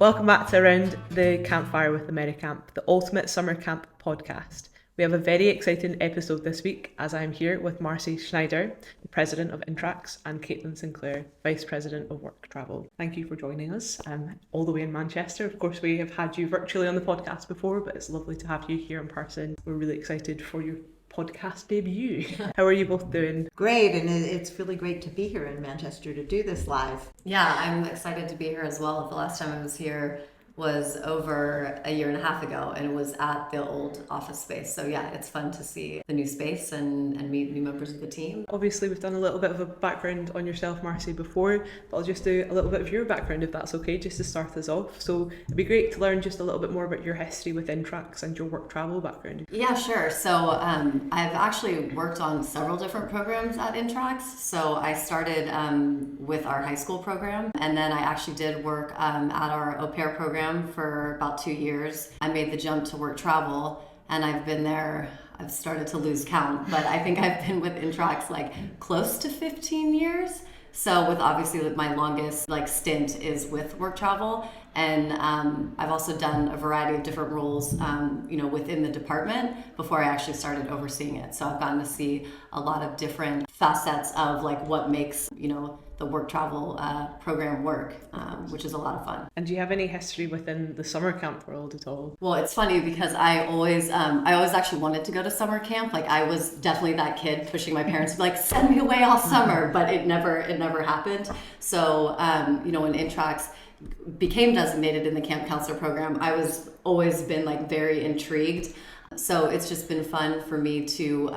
Welcome back to Around the Campfire with AmeriCamp, the ultimate summer camp podcast. We have a very exciting episode this week as I'm here with Marcie Schneider, the President of Intrax, and Kaitlin Sinclair, Vice President of Work Travel. Thank you for joining us all the way in Manchester. Of course, we have had you virtually on the podcast before, but it's lovely to have you here in person. We're really excited for your podcast debut. How are you both doing? Great, and it's really great to be here in Manchester to do this live. Yeah, I'm excited to be here as well. The last time I was here was over a year and a half ago, and it was at the old office space. So yeah, it's fun to see the new space and meet new members of the team. Obviously, we've done a little bit of a background on yourself, Marcie, before, but I'll just do a little bit of your background if that's okay, just to start us off. So it'd be great to learn just a little bit more about your history with Intrax and your work travel background. Yeah, sure. So I've actually worked on several different programs at Intrax. So I started with our high school program, and then I actually did work at our au pair program for about 2 years. I made the jump to work travel, and I've been there, I've started to lose count, but I think I've been with Intrax like close to 15 years. So with obviously my longest stint is with work travel, and I've also done a variety of different roles within the department before I actually started overseeing it. So I've gotten to see a lot of different facets of what makes the work travel program work, which is a lot of fun. And do you have any history within the summer camp world at all? Well, it's funny because I always actually wanted to go to summer camp. I was definitely that kid pushing my parents to send me away all summer, but it never happened. So when Intrax became designated in the camp counselor program, I was always been very intrigued. So it's just been fun for me to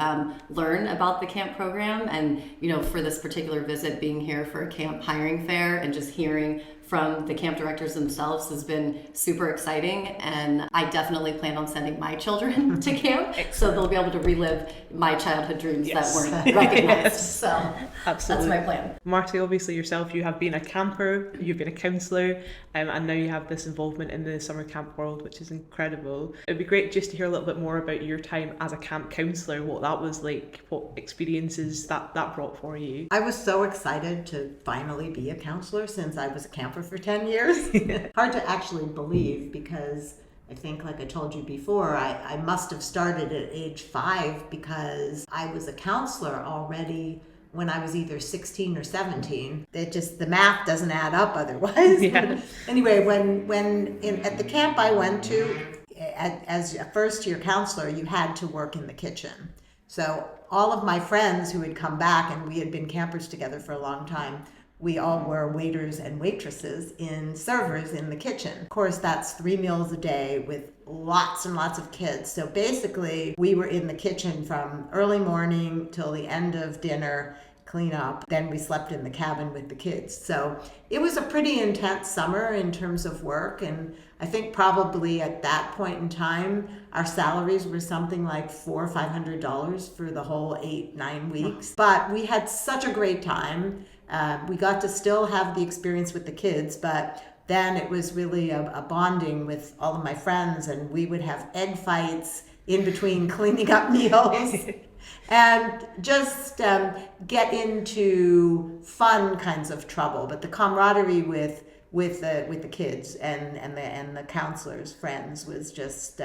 learn about the camp program, and for this particular visit, being here for a camp hiring fair and just hearing from the camp directors themselves has been super exciting. And I definitely plan on sending my children to camp, so they'll be able to relive my childhood dreams that weren't recognized. Yes. So absolutely. That's my plan. Marcie, obviously yourself, you have been a camper, you've been a counsellor, and now you have this involvement in the summer camp world, which is incredible. It'd be great just to hear a little bit more about your time as a camp counsellor, what that was like, what experiences that brought for you. I was so excited to finally be a counselor since I was a camper for 10 years. Hard to actually believe, because I think, like I told you before, I must have started at age 5 because I was a counselor already when I was either 16 or 17. The math doesn't add up otherwise. Yeah. Anyway, at the camp I went to, as a first year counselor, you had to work in the kitchen. So all of my friends who had come back, and we had been campers together for a long time, we all were waiters and waitresses servers in the kitchen. Of course, that's 3 meals a day with lots and lots of kids. So basically, we were in the kitchen from early morning till the end of dinner, clean up. Then we slept in the cabin with the kids. So it was a pretty intense summer in terms of work. And I think probably at that point in time, our salaries were something like $400 or $500 for the whole 8-9 weeks. But we had such a great time. We got to still have the experience with the kids, but then it was really a bonding with all of my friends, and we would have egg fights in between cleaning up meals and just get into fun kinds of trouble. But the camaraderie with the kids and the counselors' friends was just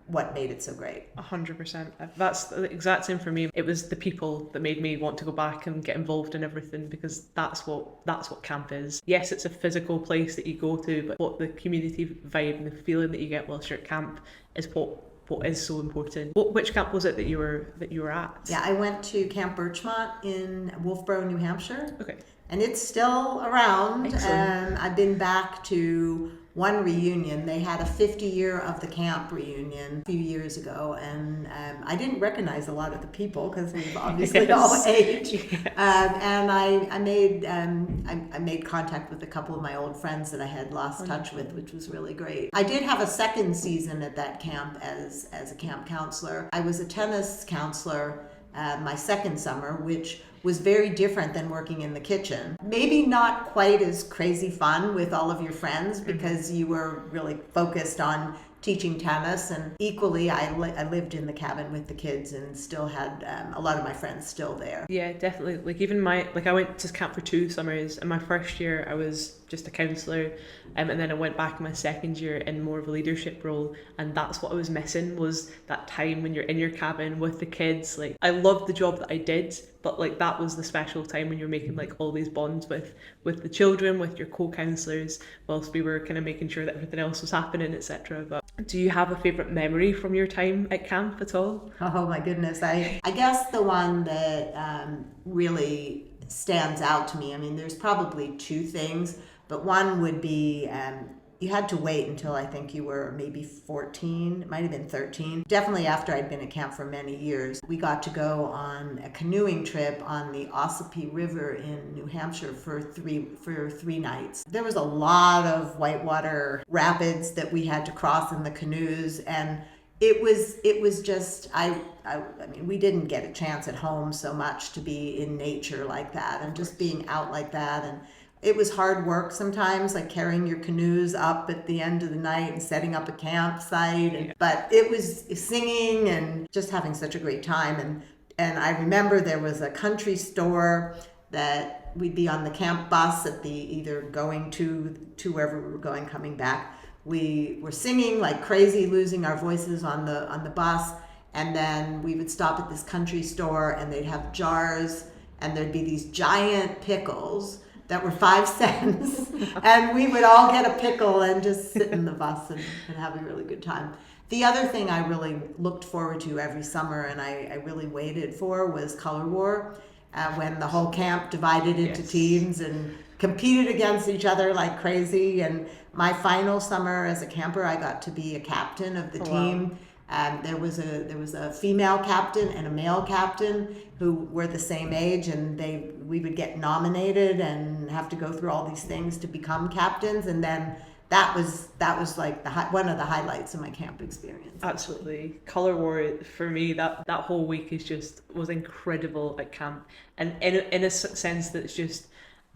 what made it so great. 100%. That's the exact same for me. It was the people that made me want to go back and get involved in everything, because that's what camp is. Yes, it's a physical place that you go to, but what the community vibe and the feeling that you get whilst you're at camp is what is so important. Which camp was it that you were at? Yeah, I went to Camp Birchmont in Wolfboro, New Hampshire. Okay. And it's still around. I've been back to one reunion. They had a 50-year of the camp reunion a few years ago, and I didn't recognize a lot of the people because we've obviously all aged. Yes. And I made contact with a couple of my old friends that I had lost touch with, which was really great. I did have a second season at that camp as a camp counselor. I was a tennis counselor my second summer, which was very different than working in the kitchen. Maybe not quite as crazy fun with all of your friends because you were really focused on teaching tennis, and equally I lived in the cabin with the kids and still had a lot of my friends still there. Yeah, definitely. Like even I went to camp for 2 summers. In my first year I was just a counsellor, and then I went back in my second year in more of a leadership role, and that's what I was missing, was that time when you're in your cabin with the kids. Like I loved the job that I did, but like that was the special time when you're making like all these bonds with the children, with your co-counsellors, whilst we were kind of making sure that everything else was happening, etc. But do you have a favourite memory from your time at camp at all? Oh my goodness. I guess the one that really stands out to me, I mean, there's probably 2 things, but one would be you had to wait until I think you were maybe 14, it might have been 13. Definitely after I'd been at camp for many years. We got to go on a canoeing trip on the Ossipee River in New Hampshire for three nights. There was a lot of whitewater rapids that we had to cross in the canoes, and it was just, I mean, we didn't get a chance at home so much to be in nature like that and just being out like that. And it was hard work sometimes, like carrying your canoes up at the end of the night and setting up a campsite. But it was singing and just having such a great time. And I remember there was a country store that we'd be on the camp bus at the either going to wherever we were going, coming back. We were singing like crazy, losing our voices on the bus. And then we would stop at this country store and they'd have jars and there'd be these giant pickles that were 5 cents, and we would all get a pickle and just sit in the bus and have a really good time. The other thing I really looked forward to every summer and I really waited for was Color War, when the whole camp divided into teams and competed against each other like crazy. And my final summer as a camper, I got to be a captain of the team. Wow. There was a female captain and a male captain who were the same age, and we would get nominated and have to go through all these things to become captains, and then that was like one of the highlights of my camp experience. Absolutely. Color War for me, that whole week was incredible at camp, and in a sense that it's just,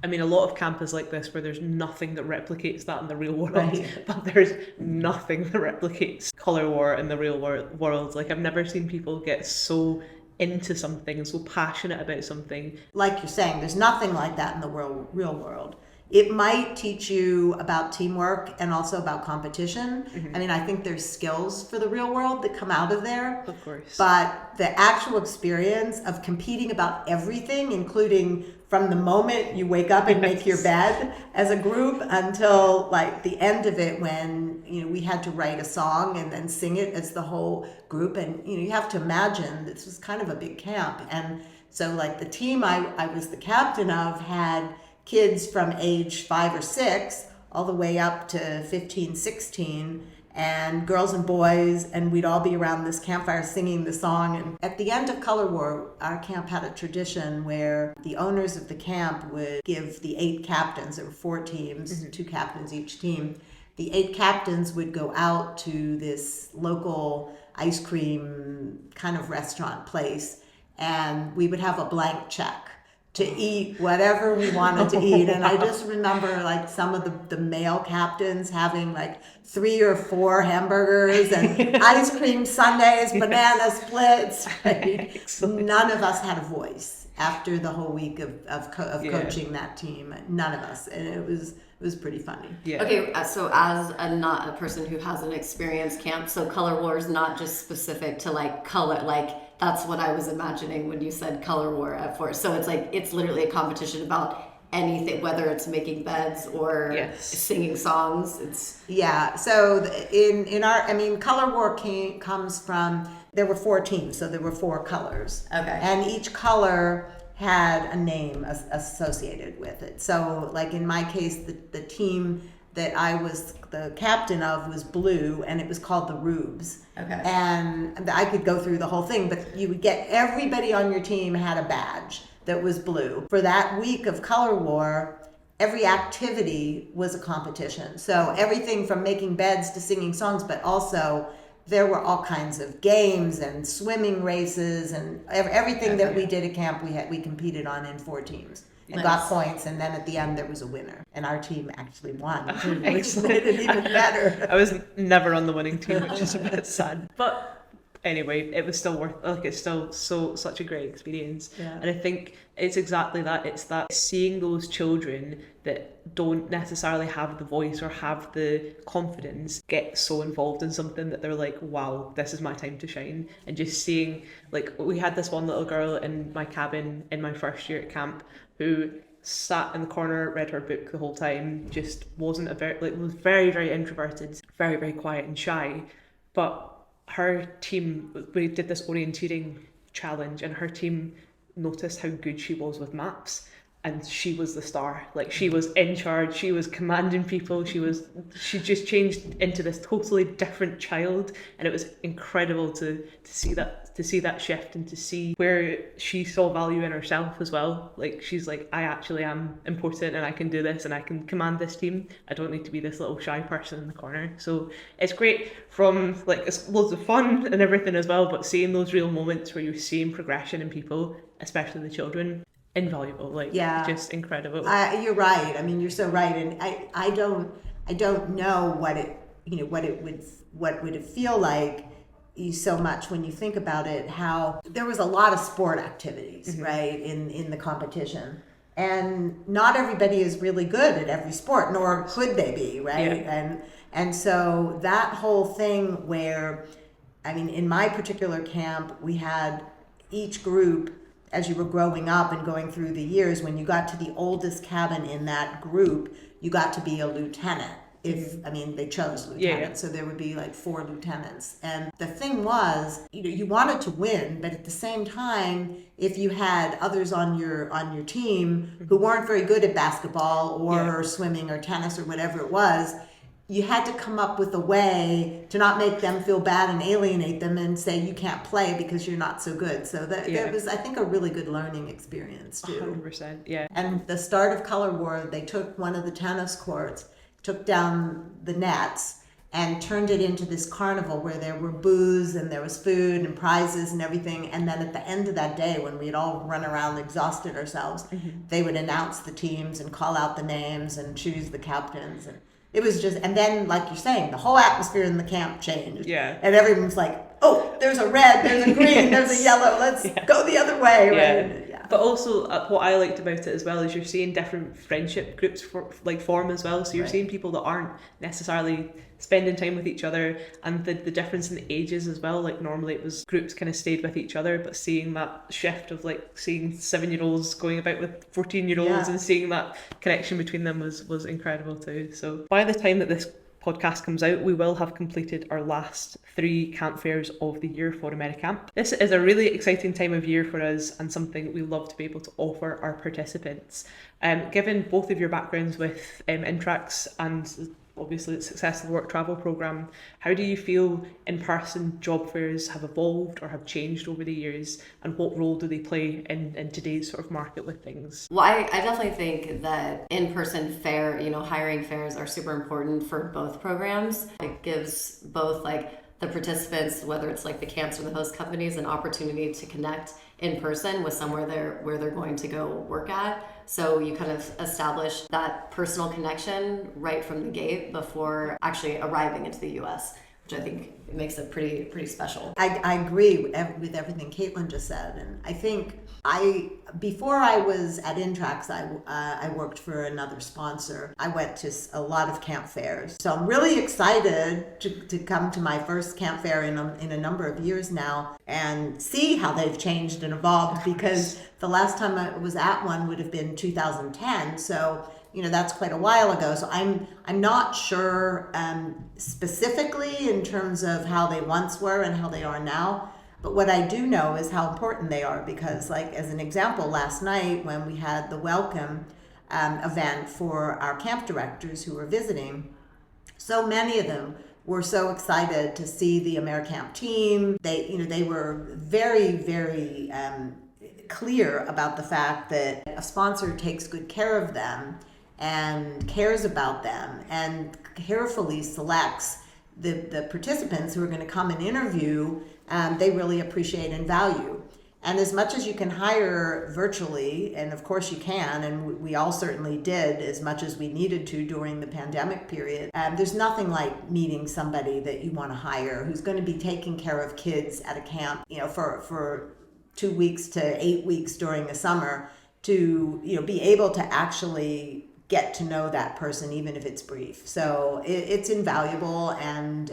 I mean, a lot of camp is like this, where there's nothing that replicates that in the real world, right. But there's nothing that replicates Color War in the real world. Like, I've never seen people get so into something and so passionate about something. Like you're saying, there's nothing like that in the real world. It might teach you about teamwork and also about competition. Mm-hmm. I mean, I think there's skills for the real world that come out of there. Of course. But the actual experience of competing about everything, including from the moment you wake up and make your bed as a group until like the end of it, when we had to write a song and then sing it as the whole group. And you have to imagine this was kind of a big camp. And so like the team I was the captain of had kids from age 5 or 6 all the way up to 15, 16, and girls and boys, and we'd all be around this campfire singing the song. And at the end of Color War, our camp had a tradition where the owners of the camp would give the 8 captains, there were 4 teams, mm-hmm. 2 captains each team. The 8 captains would go out to this local ice cream kind of restaurant place, and we would have a blank check to eat whatever we wanted to eat. And I just remember like some of the male captains having like 3 or 4 hamburgers and ice cream sundaes, banana splits. Right? None of us had a voice after the whole week of coaching that team. None of us. And it was pretty funny. Yeah. Okay, so as not a person who hasn't experienced camp, so Color War is not just specific to like color, like that's what I was imagining when you said Color War at first. So it's like, it's literally a competition about anything, whether it's making beds or singing songs. So in our, I mean, Color War comes from, there were 4 teams, so there were 4 colors. Okay. And each color had a name associated with it. So like in my case, the team that I was the captain of was blue, and it was called the Rubes. Okay. And I could go through the whole thing, but you would get, everybody on your team had a badge that was blue. For that week of Color War, every activity was a competition. So everything from making beds to singing songs, but also there were all kinds of games and swimming races and everything that we did at camp, we competed on in 4 teams. and Nice. got points, and then at the end there was a winner, and our team actually won, which Excellent. made it even better. I was never on the winning team, which is a bit sad. But anyway, it was still it's still such a great experience. Yeah. And I think it's exactly that. It's that seeing those children that don't necessarily have the voice or have the confidence get so involved in something that they're like, wow, this is my time to shine. And just seeing, like, we had this one little girl in my cabin in my first year at camp who sat in the corner, read her book the whole time, just was very, very introverted, very, very quiet and shy. But her team, we did this orienteering challenge, and her team noticed how good she was with maps, and she was the star. Like, she was in charge, she was commanding people, she just changed into this totally different child, and it was incredible to see that shift, and to see where she saw value in herself as well. Like, she's like, I actually am important, and I can do this, and I can command this team. I don't need to be this little shy person in the corner. So it's great from, like, it's loads of fun and everything as well, but seeing those real moments where you're seeing progression in people, especially the children, invaluable. Like, yeah, just incredible. You're right. I mean, you're so right, and I don't know what would it feel like. So much when you think about it, how there was a lot of sport activities, right, in the competition, and not everybody is really good at every sport, nor could they be, right? Yeah. And so that whole thing where, I mean, in my particular camp, we had each group, as you were growing up and going through the years, when you got to the oldest cabin in that group, you got to be a lieutenant. They chose lieutenants, so there would be like 4 lieutenants. And the thing was, you wanted to win, but at the same time, if you had others on your team who weren't very good at basketball or swimming or tennis or whatever it was, you had to come up with a way to not make them feel bad and alienate them and say you can't play because you're not so good. So that was, I think, a really good learning experience too. 100%, yeah. And the start of Color War, they took one of the tennis courts, took down the nets, and turned it into this carnival where there were booze and there was food and prizes and everything. And then at the end of that day, when we'd all run around exhausted ourselves, they would announce the teams and call out the names and choose the captains. And it was just, and then, like you're saying, the whole atmosphere in the camp changed. Yeah. And everyone's like, oh, there's a red, there's a green, there's a yellow, let's go the other way. Right? Yeah. But also, what I liked about it as well is you're seeing different friendship groups form as well. So you're seeing people that aren't necessarily spending time with each other, and the difference in the ages as well. Like, normally it was groups kind of stayed with each other, but seeing that shift of, like, seeing 7-year-olds going about with 14-year-olds and seeing that connection between them was incredible too. So by the time that this podcast comes out, we will have completed our last 3 camp fairs of the year for AmeriCamp. This is a really exciting time of year for us, and something we love to be able to offer our participants. Given both of your backgrounds with Intrax and obviously the success of the work travel programme, how do you feel in-person job fairs have evolved or have changed over the years, and what role do they play in today's sort of market with things? Well, I definitely think that in-person fair, hiring fairs are super important for both programs. It gives both, like, the participants, whether it's like the camps or the host companies, an opportunity to connect in person with somewhere where they're going to go work at. So you kind of establish that personal connection right from the gate before actually arriving into the U.S., which I think makes it pretty special. I agree with everything Kaitlin just said, and I think before I was at Intrax, I worked for another sponsor. I went to a lot of camp fairs, so I'm really excited to come to my first camp fair in a number of years now and see how they've changed and evolved, because the last time I was at one would have been 2010, so that's quite a while ago. So I'm not sure specifically in terms of how they once were and how they are now. But what I do know is how important they are, because, like, as an example, last night when we had the welcome event for our camp directors who were visiting, so many of them were so excited to see the AmeriCamp team. They were very, very clear about the fact that a sponsor takes good care of them and cares about them and carefully selects the participants who are going to come and interview. They really appreciate and value. And as much as you can hire virtually, and of course you can, and we all certainly did as much as we needed to during the pandemic period, there's nothing like meeting somebody that you want to hire who's going to be taking care of kids at a camp, for 2 weeks to 8 weeks during the summer, to be able to actually get to know that person, even if it's brief. So it's invaluable, and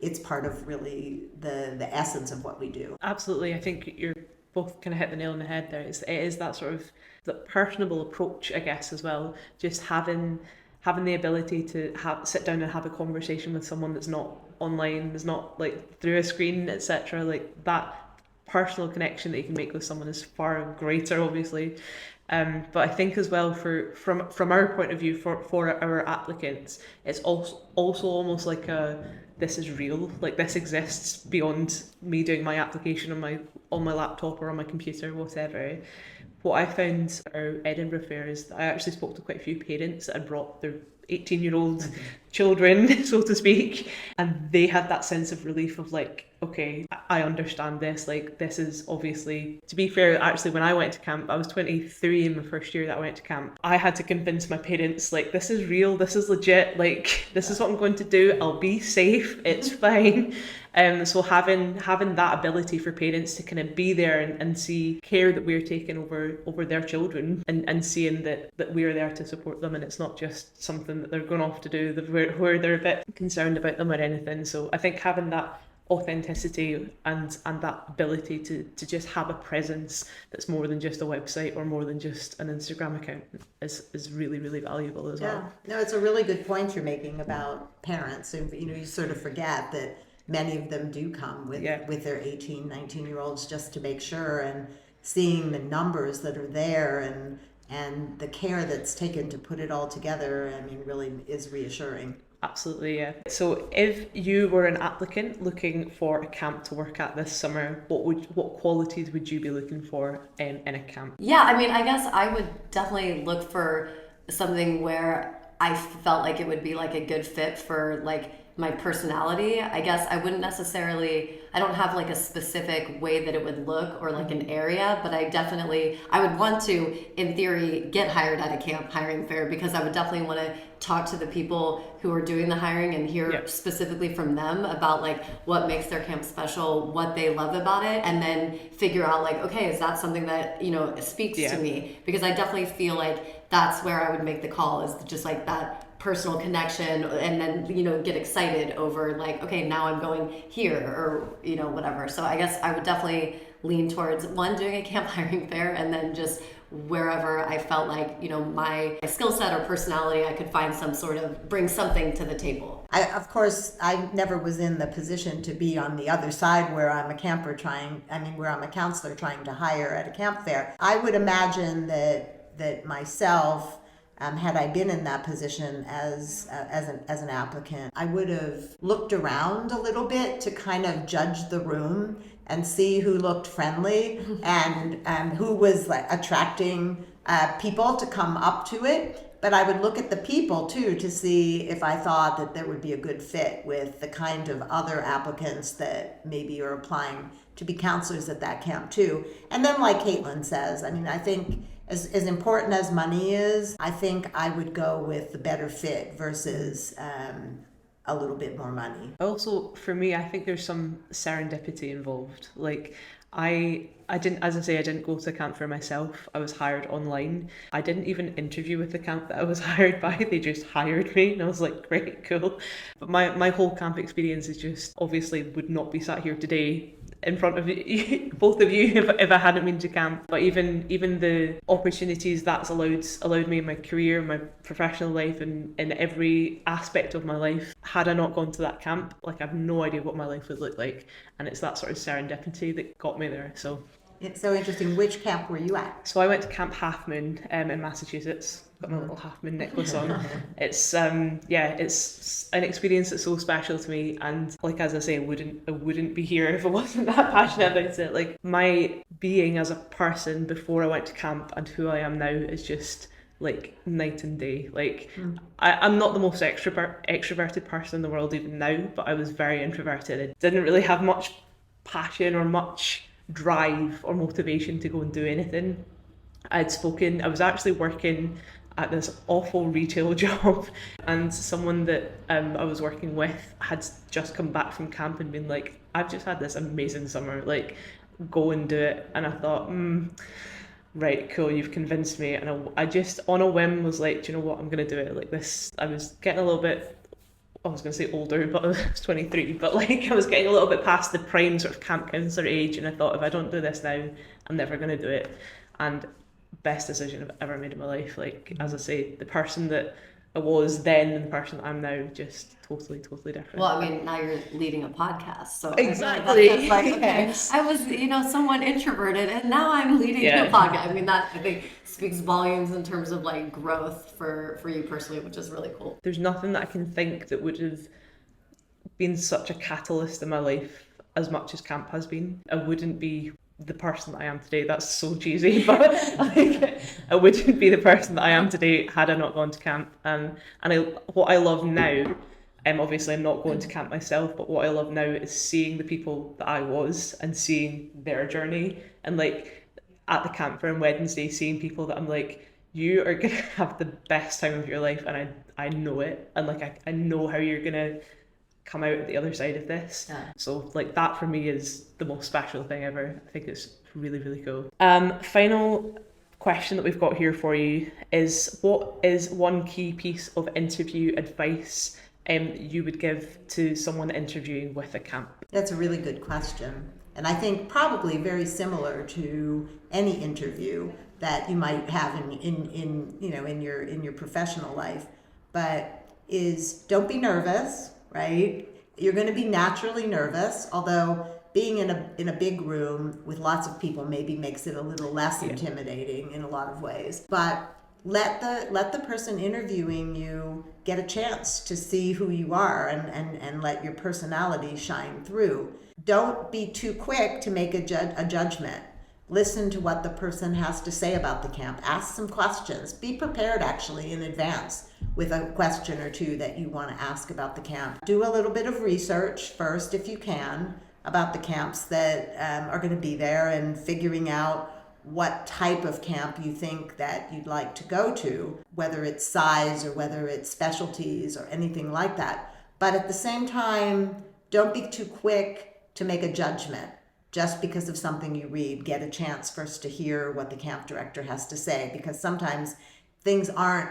it's part of really the essence of what we do. Absolutely. I think you're both kind of hit the nail on the head there. It is that sort of the personable approach, I guess, as well. Just having the ability to sit down and have a conversation with someone that's not online, is not like through a screen, etc. Like that personal connection that you can make with someone is far greater, obviously. But I think as well, from our point of view, for our applicants, it's also almost like this is real, like this exists beyond me doing my application on my laptop or on my computer, whatever. What I found at our Edinburgh fair is that I actually spoke to quite a few parents that had brought their 18-year-old children, so to speak, and they had that sense of relief of like, okay, I understand this, like this is obviously, to be fair, actually when I went to camp, I was 23 in my first year that I went to camp. I had to convince my parents, like, this is real, this is legit, like this is what I'm going to do, I'll be safe, it's fine. So having that ability for parents to kind of be there and see care that we're taking over their children, and seeing that we're there to support them, and it's not just something that they're going off to do where they're a bit concerned about them or anything. So I think having that authenticity and that ability to just have a presence that's more than just a website or more than just an Instagram account is really, really valuable as well. No, it's a really good point you're making about parents. And you sort of forget that many of them do come with their 18, 19-year-olds just to make sure, and seeing the numbers that are there and the care that's taken to put it all together, I mean, really is reassuring. Absolutely, yeah. So if you were an applicant looking for a camp to work at this summer, what qualities would you be looking for in a camp? Yeah, I mean, I guess I would definitely look for something where I felt like it would be like a good fit for like my personality. I guess I don't have like a specific way that it would look or like an area, but I would want to, in theory, get hired at a camp hiring fair, because I would definitely want to talk to the people who are doing the hiring and hear specifically from them about like what makes their camp special, what they love about it, and then figure out like, okay, is that something that, speaks to me? Because I definitely feel like that's where I would make the call, is just like that personal connection, and then get excited over like, okay, now I'm going here, or whatever. So I guess I would definitely lean towards doing a camp hiring fair, and then just wherever I felt like my skill set or personality, I could find bring something to the table. I never was in the position to be on the other side where I'm a counselor trying to hire at a camp fair. I would imagine that myself, had I been in that position as an applicant, I would have looked around a little bit to kind of judge the room and see who looked friendly and who was like attracting people to come up to it. But I would look at the people too to see if I thought that there would be a good fit with the kind of other applicants that maybe are applying to be counselors at that camp too. And then, like Kaitlin says, I mean, I think as important as money is, I think I would go with the better fit versus a little bit more money. Also, for me, I think there's some serendipity involved. Like, I didn't go to camp for myself. I was hired online. I didn't even interview with the camp that I was hired by. They just hired me, and I was like, great, cool. But my whole camp experience is just, obviously would not be sat here today in front of you, both of you, if I hadn't been to camp. But even the opportunities that's allowed me in my career, my professional life, and in every aspect of my life, had I not gone to that camp, like, I have no idea what my life would look like. And it's that sort of serendipity that got me there. So it's so interesting. Which camp were you at? So I went to Camp Half Moon in Massachusetts. Got my little Half Moon necklace on. It's it's an experience that's so special to me, and like, as I say, I wouldn't be here if I wasn't that passionate about it. Like, my being as a person before I went to camp and who I am now is just like night and day. Like, I'm not the most extroverted person in the world even now, but I was very introverted. I didn't really have much passion or much drive or motivation to go and do anything. I was actually working at this awful retail job, and someone that I was working with had just come back from camp and been like, I've just had this amazing summer, like, go and do it. And I thought, right, cool, you've convinced me. And I just, on a whim, was like, do you know what, I'm going to do it. Like this, I was getting a little bit, I was going to say older, but I was 23, but like I was getting a little bit past the prime sort of camp counselor age, and I thought, if I don't do this now, I'm never going to do it. And best decision I've ever made in my life. Like, as I say, the person that I was then and the person that I'm now, just totally different. Well, I mean, now you're leading a podcast, so exactly. That's like, okay, yes. I was, somewhat introverted, and now I'm leading a podcast. I mean, that I think speaks volumes in terms of like growth for you personally, which is really cool. There's nothing that I can think that would have been such a catalyst in my life as much as camp has been. I wouldn't be the person that I am today. That's so cheesy, but like, I wouldn't be the person that I am today had I not gone to camp. What I love now, obviously I'm not going to camp myself, but what I love now is seeing the people that I was and seeing their journey. And like at the campfire on Wednesday, seeing people that I'm like, you are gonna have the best time of your life, and I know it, and like I know how you're gonna come out at the other side of this. So like that for me is the most special thing ever. I think it's really cool. Final question that we've got here for you is, what is one key piece of interview advice you would give to someone interviewing with a camp? That's a really good question, and I think probably very similar to any interview that you might have in your professional life, but is don't be nervous. Right? You're going to be naturally nervous, although being in a big room with lots of people maybe makes it a little less intimidating in a lot of ways. But let the person interviewing you get a chance to see who you are and let your personality shine through. Don't be too quick to make a judgment. Listen to what the person has to say about the camp. Ask some questions. Be prepared actually in advance with a question or two that you want to ask about the camp. Do a little bit of research first, if you can, about the camps that are going to be there, and figuring out what type of camp you think that you'd like to go to, whether it's size or whether it's specialties or anything like that. But at the same time, don't be too quick to make a judgment just because of something you read. Get a chance first to hear what the camp director has to say, because sometimes things aren't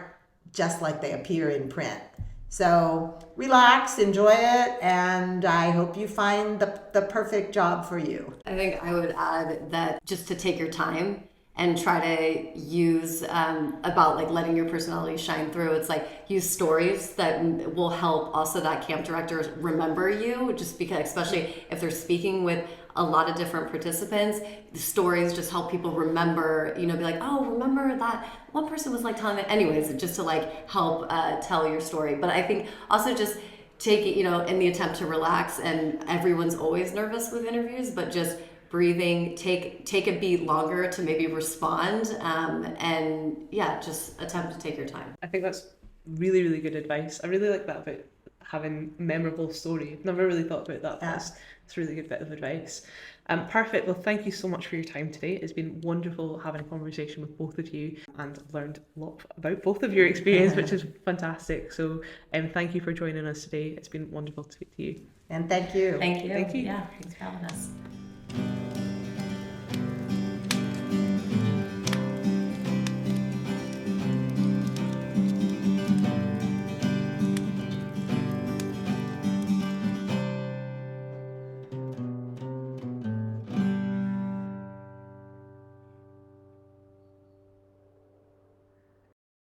just like they appear in print. So relax, enjoy it, and I hope you find the perfect job for you. I think I would add that just to take your time and try to use about like letting your personality shine through. It's like use stories that will help also that camp director remember you, just because, especially if they're speaking with a lot of different participants, the stories just help people remember, be like, oh, remember that one person was like telling it. Anyways, just to like help tell your story. But I think also just take it, in the attempt to relax, and everyone's always nervous with interviews, but just breathing, take a beat longer to maybe respond, and just attempt to take your time. I think that's really good advice. I really like that about having memorable story. I've never really thought about that. It's a really good bit of advice. Perfect. Well, thank you so much for your time today. It's been wonderful having a conversation with both of you, and I've learned a lot about both of your experience, which is fantastic. So thank you for joining us today. It's been wonderful to speak to you. And thank you. Thank you. Thank you. Yeah, thanks for having us.